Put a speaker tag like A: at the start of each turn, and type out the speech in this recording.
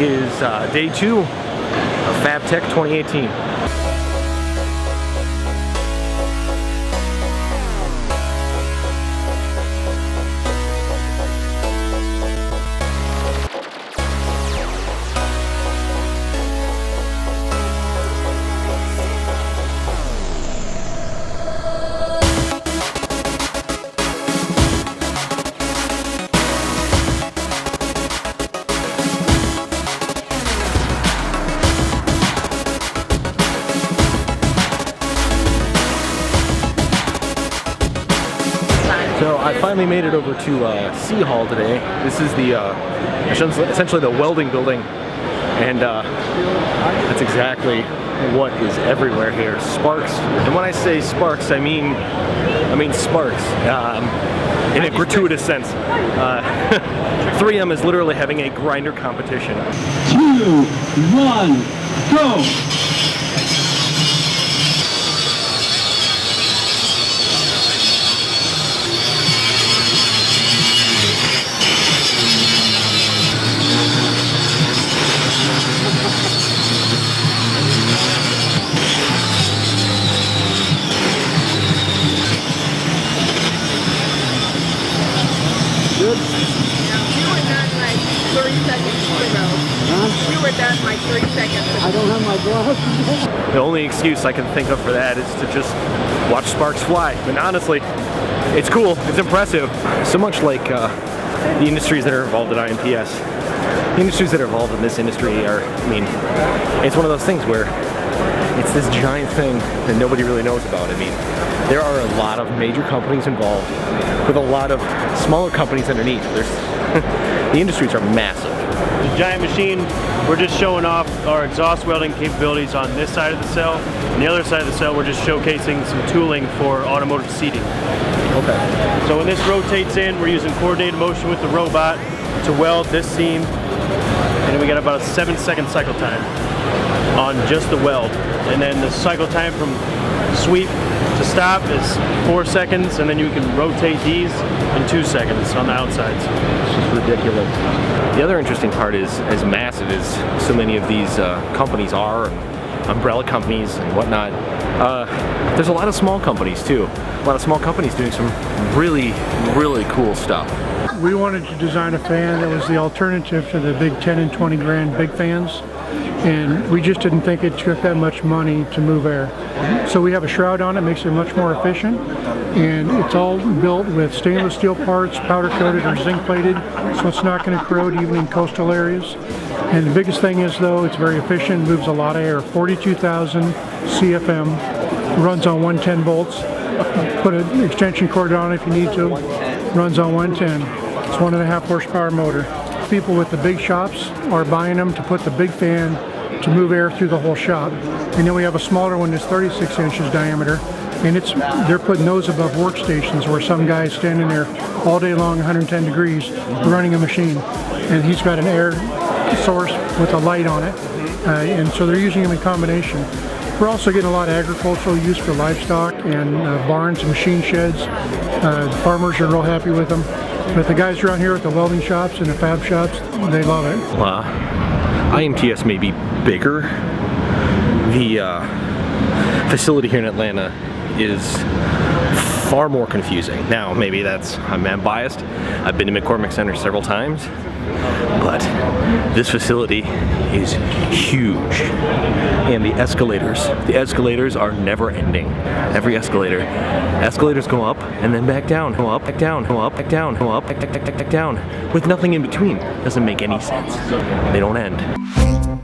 A: is day 2 of FABTECH 2018. So I finally made it over to C Hall today. This is the essentially the welding building, and that's exactly what is everywhere here. Sparks, and when I say sparks, I mean sparks in a gratuitous sense. 3M is literally having a grinder competition.
B: 2, 1, go!
C: You were done like 30 seconds ago. Huh? You were done like 30 seconds ago.
B: I don't have my gloves.
A: The only excuse I can think of for that is to just watch sparks fly. And honestly, it's cool, it's impressive. So much like the industries that are involved in IMPS, the industries that are involved in this industry are, it's one of those things where it's this giant thing that nobody really knows about. There are a lot of major companies involved with a lot of smaller companies underneath. The industries are massive.
D: The giant machine, we're just showing off our exhaust welding capabilities on this side of the cell. On the other side of the cell, we're just showcasing some tooling for automotive seating.
A: Okay.
D: So when this rotates in, we're using coordinated motion with the robot to weld this seam. And then we got about a 7-second cycle time on just the weld. And then the cycle time from sweep to stop is 4 seconds, and then you can rotate these in 2 seconds on the outsides.
A: It's just ridiculous. The other interesting part is, as massive as so many of these companies are, umbrella companies and whatnot, there's a lot of small companies too. A lot of small companies doing some really, really cool stuff.
E: We wanted to design a fan that was the alternative to the big 10 and 20 grand big fans, and we just didn't think it took that much money to move air. So we have a shroud on it, makes it much more efficient, and it's all built with stainless steel parts, powder coated or zinc plated, so it's not going to corrode even in coastal areas. And the biggest thing is, though, it's very efficient, moves a lot of air. 42,000 CFM, runs on 110 volts. Put an extension cord on if you need to, runs on 110. It's 1.5 horsepower motor. People with the big shops are buying them to put the big fan to move air through the whole shop. And then we have a smaller one that's 36 inches diameter, and they're putting those above workstations where some guy's standing there all day long, 110 degrees, running a machine. And he's got an air source with a light on it, and so they're using them in combination. We're also getting a lot of agricultural use for livestock and barns and machine sheds. The farmers are real happy with them. But the guys around here at the welding shops and the fab shops, they love it.
A: IMTS may be bigger. The facility here in Atlanta is far more confusing. Now, maybe I'm biased. I've been to McCormick Center several times, but this facility is huge. And the escalators are never ending. Every escalators go up and then back down, go up, back down, go up, back down, go up, back down, with nothing in between. Doesn't make any sense. They don't end.